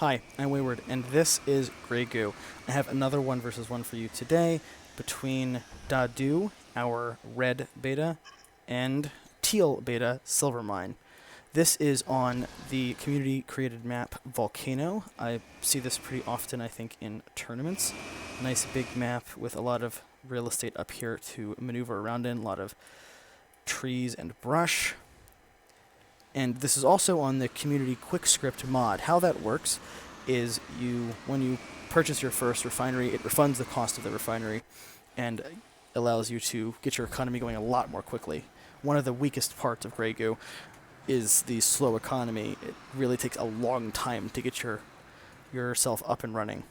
Hi, I'm Wayward, and this is Grey Goo. I have another 1 versus 1 for you today between Dadoo, our red beta, and teal beta, Silvermine. This is on the community-created map Volcano. I see this pretty often, I think, in tournaments. Nice big map with a lot of real estate up here to maneuver around in, a lot of trees and brush. And this is also on the community quick script mod. How that works is when you purchase your first refinery, it refunds the cost of the refinery and allows you to get your economy going a lot more quickly. One of the weakest parts of Grey Goo is the slow economy. It really takes a long time to get yourself up and running.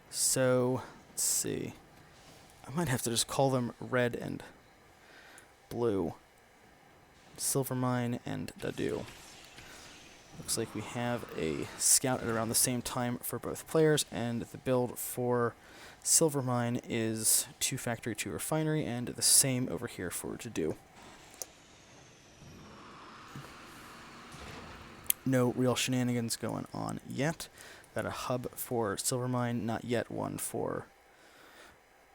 So, let's see. I might have to just call them red and blue. Silvermine and Dadoo. Looks like we have a scout at around the same time for both players, and the build for Silvermine is 2 factory, 2 refinery, and the same over here for Dadoo. No real shenanigans going on yet. Got a hub for Silvermine, not yet one for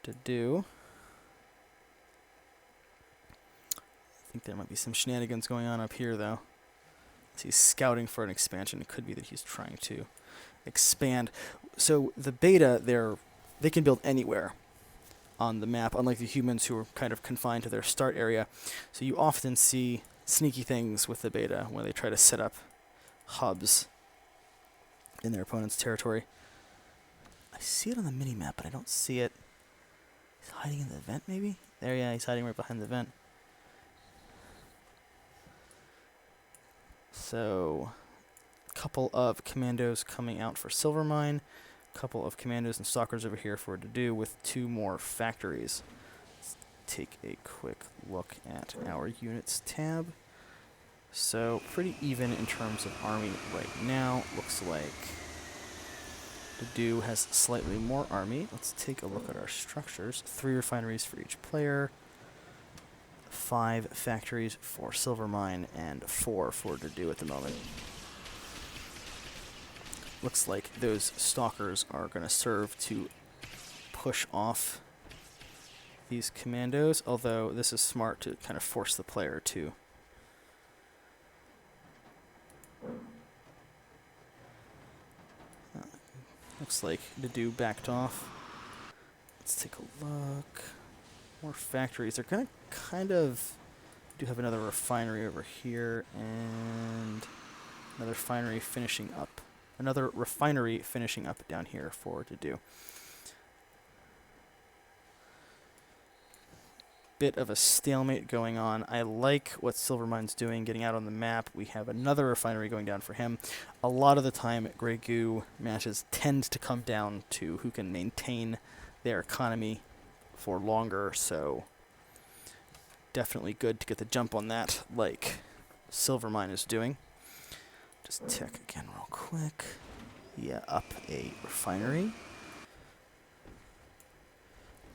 Dadoo. I think there might be some shenanigans going on up here, though. He's scouting for an expansion. It could be that he's trying to expand. So the beta, they can build anywhere on the map, unlike the humans who are kind of confined to their start area. So you often see sneaky things with the beta when they try to set up hubs in their opponent's territory. I see it on the mini-map, but I don't see it. He's hiding in the vent, maybe? There, yeah, he's hiding right behind the vent. So, a couple of commandos coming out for Silvermine, a couple of commandos and stalkers over here for Dadoo with 2 more factories. Let's take a quick look at our units tab. So, pretty even in terms of army right now. Looks like Dadoo has slightly more army. Let's take a look at our structures. 3 refineries for each player. 5 factories for Silvermine, and 4 for Dadoo at the moment. Looks like those stalkers are going to serve to push off these commandos, although this is smart to kind of force the player to. Looks like Dadoo backed off. Let's take a look. More factories. They're going to kind of do have another refinery over here and another refinery finishing up. Another refinery finishing up down here for Dadoo. Bit of a stalemate going on. I like what Silvermine's doing, getting out on the map. We have another refinery going down for him. A lot of the time, Grey Goo matches tend to come down to who can maintain their economy for longer, so definitely good to get the jump on that like Silvermine is doing. Just check again real quick. Yeah, up a refinery.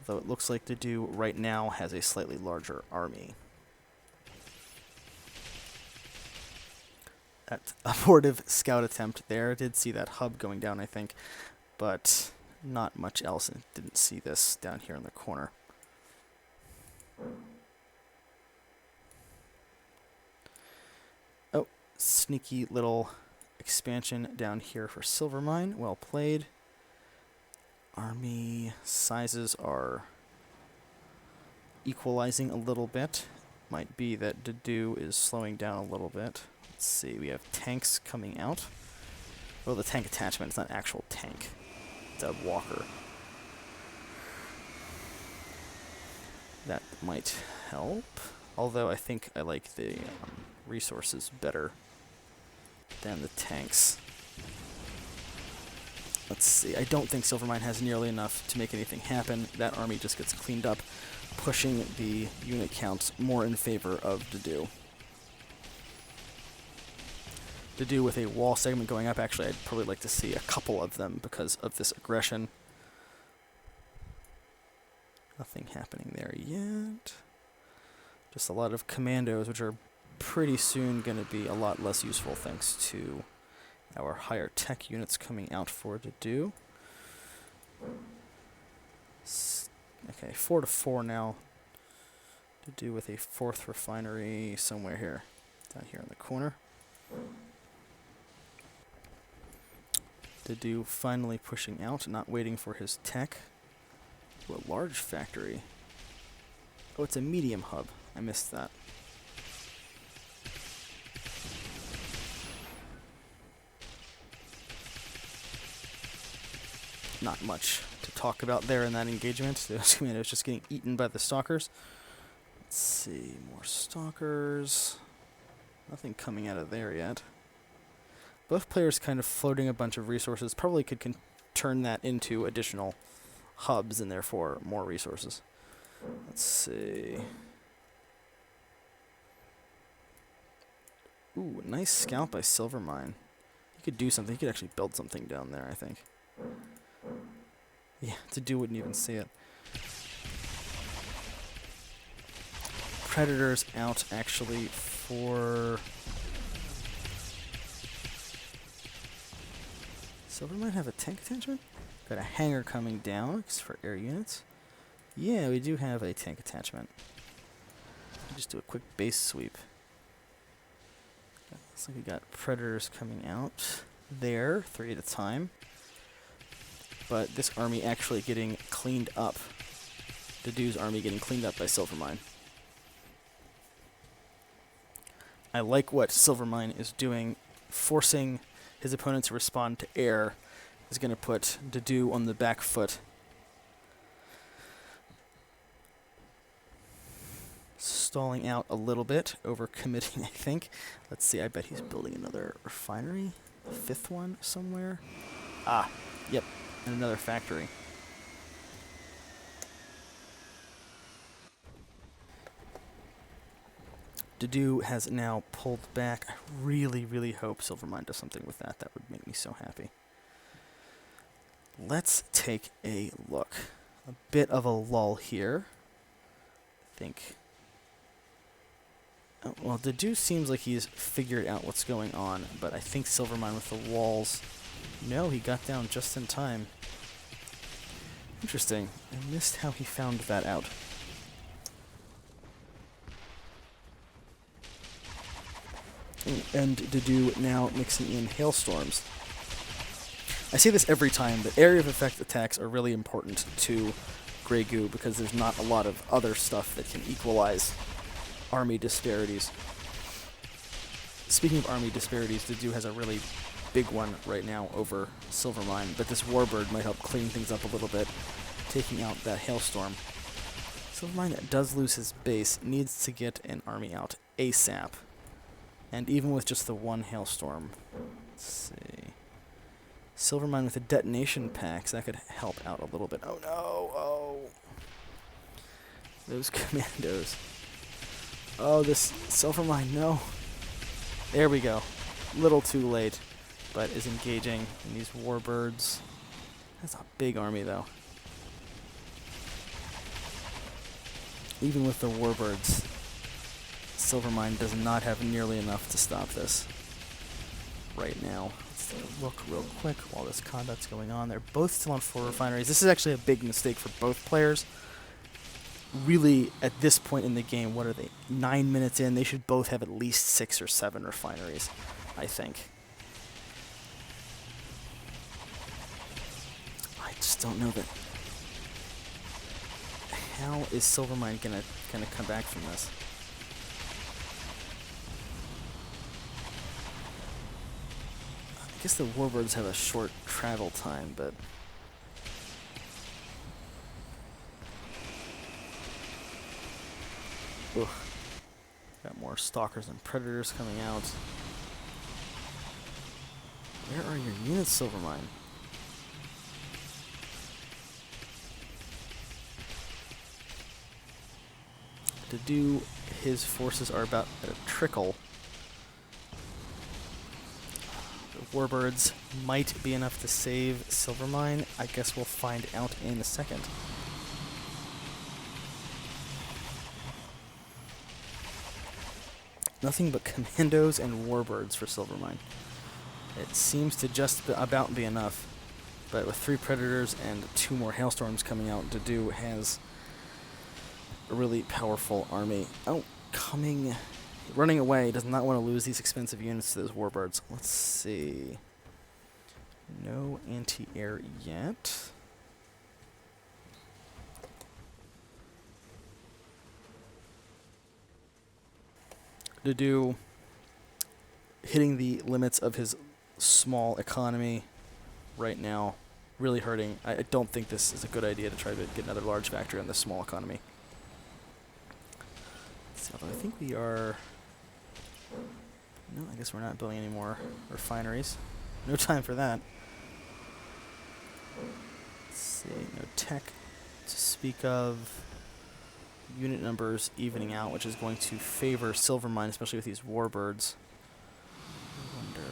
Though it looks like Dadoo right now has a slightly larger army. That abortive scout attempt there. Did see that hub going down, I think, but not much else, and didn't see this down here in the corner. Oh, sneaky little expansion down here for Silvermine. Well played. Army sizes are equalizing a little bit. Might be that Dadoo is slowing down a little bit. Let's see, we have tanks coming out. Well, the tank attachment is not an actual tank. It's a walker. That might help. Although I think I like the resources better than the tanks. Let's see. I don't think Silvermine has nearly enough to make anything happen. That army just gets cleaned up, pushing the unit counts more in favor of Dadoo. Dadoo with a wall segment going up. Actually, I'd probably like to see a couple of them because of this aggression. Nothing happening there yet. Just a lot of commandos, which are pretty soon going to be a lot less useful thanks to our higher tech units coming out for dadoo. Okay, 4-4 now. Dadoo with a 4th refinery somewhere here. Down here in the corner. Dadoo finally pushing out, not waiting for his tech. To a large factory. Oh, it's a medium hub. I missed that. Not much to talk about there in that engagement. Those commandos just getting eaten by the stalkers. Let's see, more stalkers. Nothing coming out of there yet. Both players kind of floating a bunch of resources. Probably could turn that into additional hubs and therefore more resources. Let's see. Ooh, nice scout by Silvermine. He could do something. He could actually build something down there, I think. Yeah, dadoo wouldn't even see it. Predators out actually for... Silvermine have a tank attachment? Got a hangar coming down for air units. Yeah, we do have a tank attachment. Just do a quick base sweep. Looks like we got predators coming out there, 3 at a time. But this army actually getting cleaned up. Dadoo's army getting cleaned up by Silvermine. I like what Silvermine is doing. Forcing his opponent to respond to air is going to put dadoo on the back foot. Stalling out a little bit, overcommitting, I think. Let's see, I bet he's building another refinery. A 5th one somewhere. Ah, yep, and another factory. Dadoo has now pulled back. I really, really hope Silvermine does something with that. That would make me so happy. Let's take a look. A bit of a lull here. I think... Oh, well, dadoo seems like he's figured out what's going on, but I think Silvermine with the walls... No, he got down just in time. Interesting. I missed how he found that out. And dadoo now mixing in hailstorms. I say this every time, but area of effect attacks are really important to Grey Goo because there's not a lot of other stuff that can equalize army disparities. Speaking of army disparities, dadoo has a really big one right now over Silvermine, but this Warbird might help clean things up a little bit, taking out that hailstorm. Silvermine does lose his base, needs to get an army out ASAP. And even with just the one hailstorm, let's see. Silvermine with the detonation packs, that could help out a little bit. Oh no, oh. Those commandos. Oh, this Silvermine, no. There we go. Little too late, but is engaging in these Warbirds. That's a big army though. Even with the Warbirds, Silvermine does not have nearly enough to stop this right now. Let's take a look real quick while this combat's going on. They're both still on 4 refineries. This is actually a big mistake for both players. Really, at this point in the game, what are they? 9 minutes in, they should both have at least 6 or 7 refineries, I think. I just don't know that. How is Silvermine gonna come back from this? I guess the Warbirds have a short travel time, but... Ugh. Got more stalkers and predators coming out. Where are your units, Silvermine? Dadoo, his forces are about at a trickle. The Warbirds might be enough to save Silvermine. I guess we'll find out in a second. Nothing but commandos and Warbirds for Silvermine. It seems to just about be enough. But with 3 Predators and 2 more Hailstorms coming out, Dadoo has a really powerful army. Oh, running away, does not want to lose these expensive units to those Warbirds. Let's see. No anti-air yet. Dadoo hitting the limits of his small economy right now, really hurting. I don't think this is a good idea to try to get another large factory on this small economy. Let's see, although I think we are... No, I guess we're not building any more refineries. No time for that. Let's see, no tech to speak of. Unit numbers evening out, which is going to favor Silvermine, especially with these Warbirds. I wonder...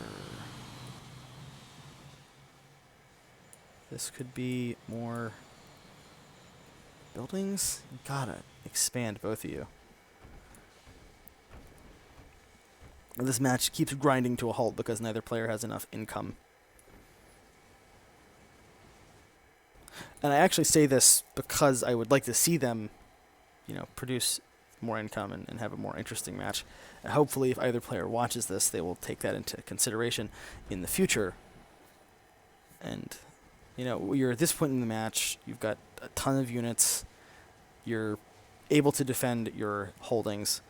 This could be more buildings? You gotta expand, both of you. This match keeps grinding to a halt because neither player has enough income. And I actually say this because I would like to see them, you know, produce more income and have a more interesting match. And hopefully, if either player watches this, they will take that into consideration in the future. And, you know, you're at this point in the match, you've got a ton of units, you're able to defend your holdings.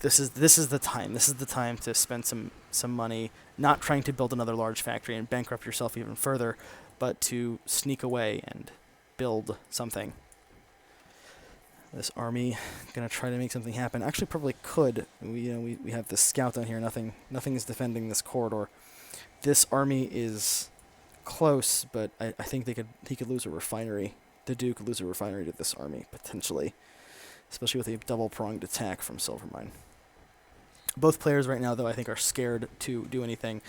This is the time. This is the time to spend some money, not trying to build another large factory and bankrupt yourself even further, but to sneak away and build something. This army gonna try to make something happen. Actually, probably could. We have this scout down here. Nothing is defending this corridor. This army is close, but I think he could lose a refinery. The Duke could lose a refinery to this army potentially, especially with a double-pronged attack from Silvermine. Both players right now, though, I think are scared to do anything.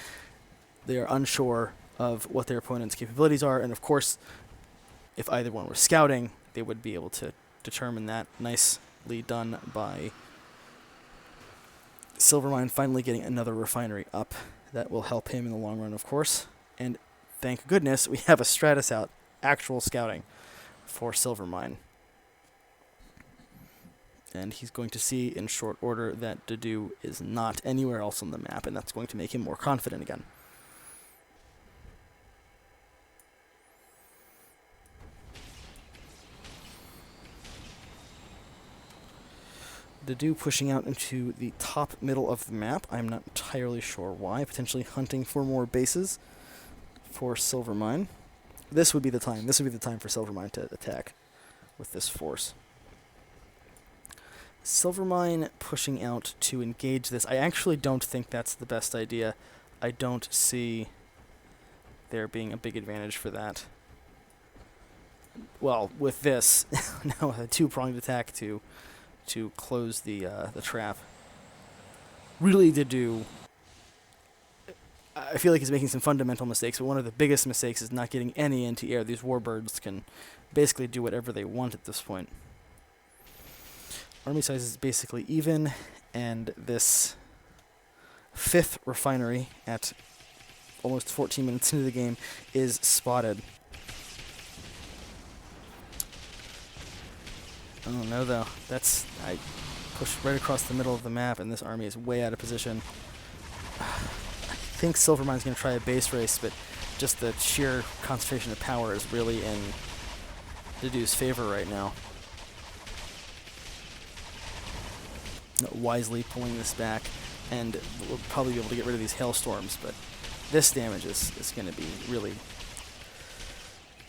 They are unsure of what their opponent's capabilities are, and of course, if either one were scouting, they would be able to determine that. Nicely done by Silvermine, finally getting another refinery up. That will help him in the long run, of course. And thank goodness we have a Stratus out, actual scouting for Silvermine. And he's going to see in short order that Dadoo is not anywhere else on the map, and that's going to make him more confident again. Dadoo pushing out into the top middle of the map. I'm not entirely sure why. Potentially hunting for more bases for Silvermine. This would be the time. This would be the time for Silvermine to attack with this force. Silvermine pushing out to engage this. I actually don't think that's the best idea. I don't see there being a big advantage for that. Well, with this, now a two-pronged attack to close the trap. Really to do. I feel like he's making some fundamental mistakes, but one of the biggest mistakes is not getting any anti-air. These Warbirds can basically do whatever they want at this point. Army size is basically even, and this 5th refinery at almost 14 minutes into the game is spotted. Oh no, though. I pushed right across the middle of the map, and this army is way out of position. I think Silvermine's going to try a base race, but just the sheer concentration of power is really in Dadoo's favor right now. Wisely pulling this back, and we'll probably be able to get rid of these hailstorms, but this damage is going to be really,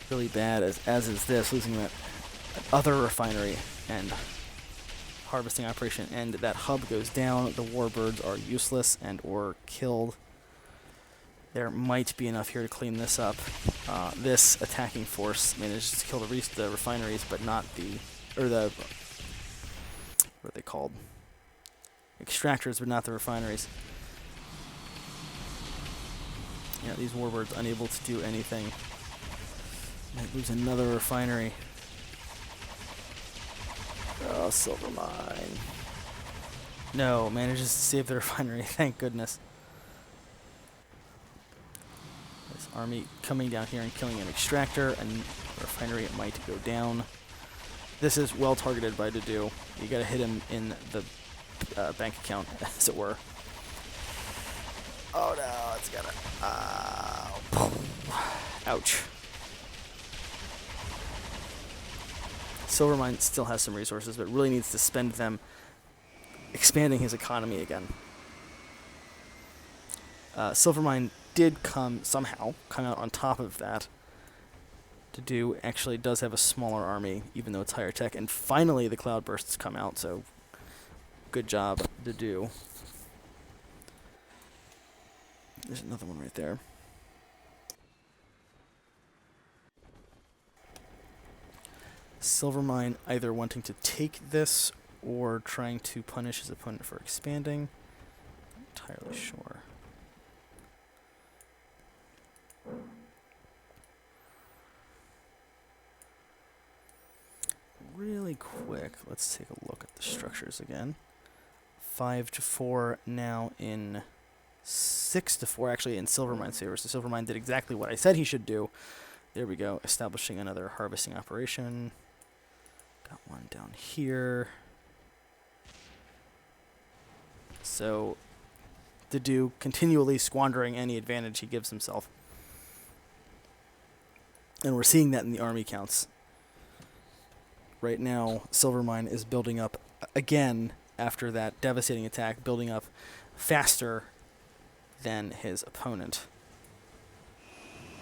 really bad, as is this, losing that other refinery and harvesting operation, and that hub goes down. The Warbirds are useless and or killed. There might be enough here to clean this up. This attacking force manages to kill the refineries, but not what are they called? Extractors, but not the refineries. Yeah, these Warbirds unable to do anything. Might lose another refinery. Oh, Silvermine. No, manages to save the refinery, thank goodness. This army coming down here and killing an extractor, and refinery might go down. This is well targeted by dadoo. You gotta hit him in the bank account, as it were. Oh no, it's gonna... ouch. Silvermine still has some resources, but really needs to spend them expanding his economy again. Silvermine did somehow come out on top of that. Dadoo actually does have a smaller army, even though it's higher tech. And finally the cloudbursts come out, so good job, Dadoo. There's another one right there. Silvermine either wanting to take this or trying to punish his opponent for expanding. Not entirely sure. Really quick, let's take a look at the structures again. 5-4 now in 6-4 actually in Silvermine's favor. So Silvermine did exactly what I said he should do. There we go, establishing another harvesting operation. Got one down here. So Dadoo continually squandering any advantage he gives himself. And we're seeing that in the army counts. Right now, Silvermine is building up again after that devastating attack, building up faster than his opponent.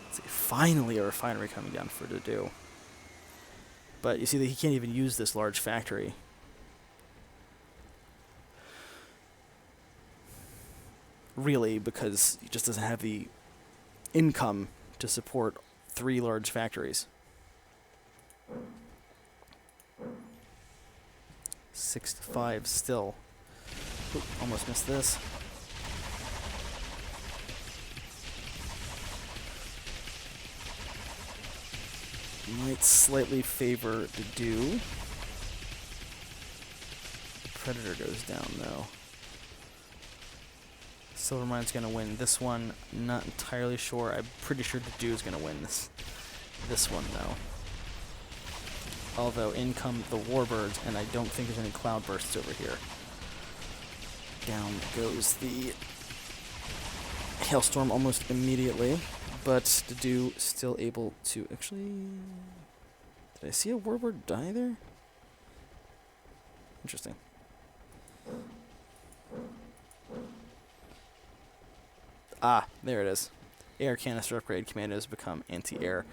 Let's see, finally a refinery coming down for Dadoo. But you see that he can't even use this large factory. Really, because he just doesn't have the income to support 3 large factories. 6-5 still. Oop, almost missed this. Might slightly favor Dadoo. Predator goes down though. Silvermine's gonna win this one. Not entirely sure. I'm pretty sure Dadoo is gonna win this one though. Although in come the warbirds, and I don't think there's any cloudbursts over here. Down goes the hailstorm almost immediately, but Dadoo still able to actually. Did I see a warbird die there? Interesting. Ah, there it is. Air canister upgrade. Commandos become anti-air.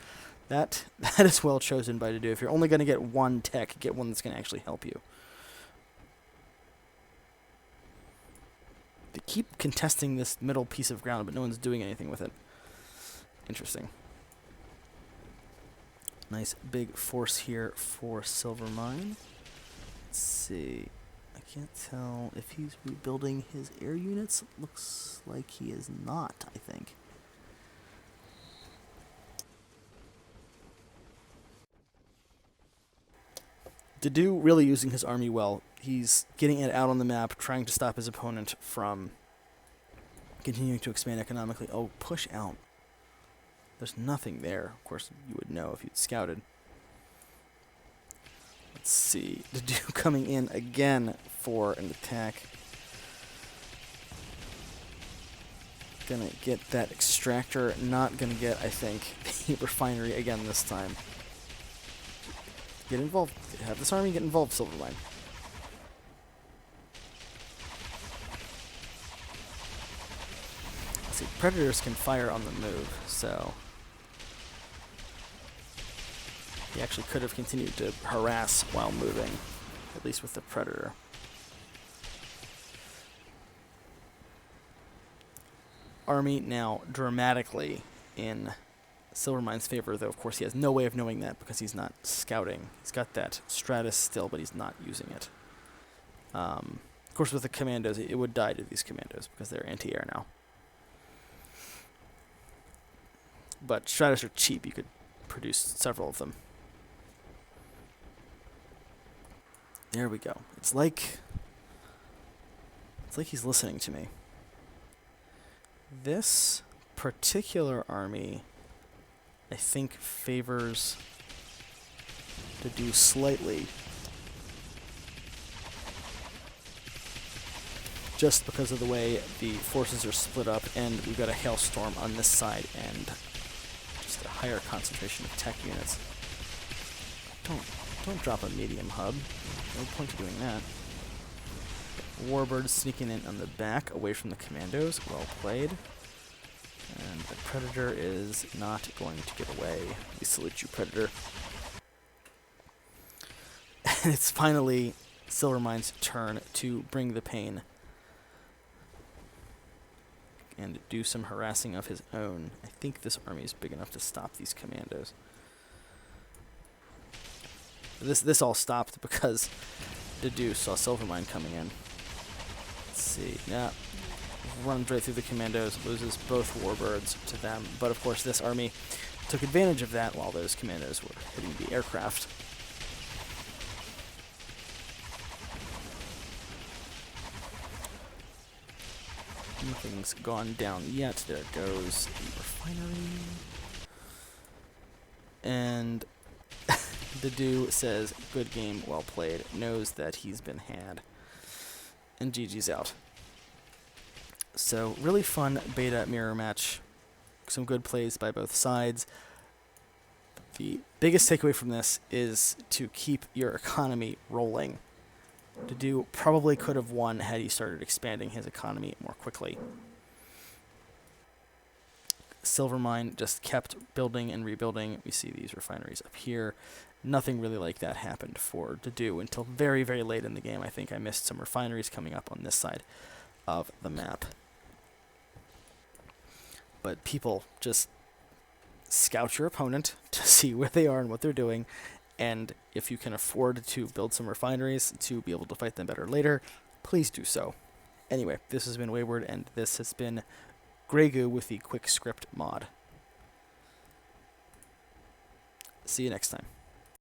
That is well chosen by Dadoo. If you're only going to get one tech, get one that's going to actually help you. They keep contesting this middle piece of ground, but no one's doing anything with it. Interesting. Nice big force here for Silvermine. Let's see. I can't tell if he's rebuilding his air units. Looks like he is not, I think. Dadoo really using his army well. He's getting it out on the map, trying to stop his opponent from continuing to expand economically. Oh, push out. There's nothing there. Of course, you would know if you'd scouted. Let's see. Dadoo coming in again for an attack. Gonna get that extractor. Not gonna get, I think, the refinery again this time. Get involved. Have this army get involved, Silvermine. Let's see. Predators can fire on the move, so he actually could have continued to harass while moving, at least with the Predator. Army now dramatically in Silvermine's favor, though of course he has no way of knowing that because he's not scouting. He's got that Stratus still, but he's not using it. Of course with the commandos, it would die to these commandos because they're anti-air now. But Stratus are cheap, you could produce several of them. There we go. It's like he's listening to me. This particular army, I think, favors dadoo slightly. Just because of the way the forces are split up, and we've got a hailstorm on this side, and just a higher concentration of tech units. Don't drop a medium hub. No point to doing that. Warbird sneaking in on the back, away from the commandos. Well played. And the Predator is not going to get away. We salute you, Predator. And it's finally Silvermine's turn to bring the pain and do some harassing of his own. I think this army is big enough to stop these commandos. This all stopped because dadoo saw Silvermine coming in. Let's see. Yeah. Runs right through the commandos, loses both warbirds to them. But of course this army took advantage of that while those commandos were hitting the aircraft. Nothing's gone down yet. There goes the refinery. And dadoo says, good game, well played. Knows that he's been had. And GG's out. So, really fun beta mirror match. Some good plays by both sides. The biggest takeaway from this is to keep your economy rolling. Dadoo probably could have won had he started expanding his economy more quickly. Silvermine just kept building and rebuilding. We see these refineries up here. Nothing really like that happened for dadoo until very, very late in the game. I think I missed some refineries coming up on this side of the map. But people just scout your opponent to see where they are and what they're doing. And if you can afford to build some refineries to be able to fight them better later, please do so. Anyway, this has been Wayward, and this has been Grey Goo with the Quick Script mod. See you next time.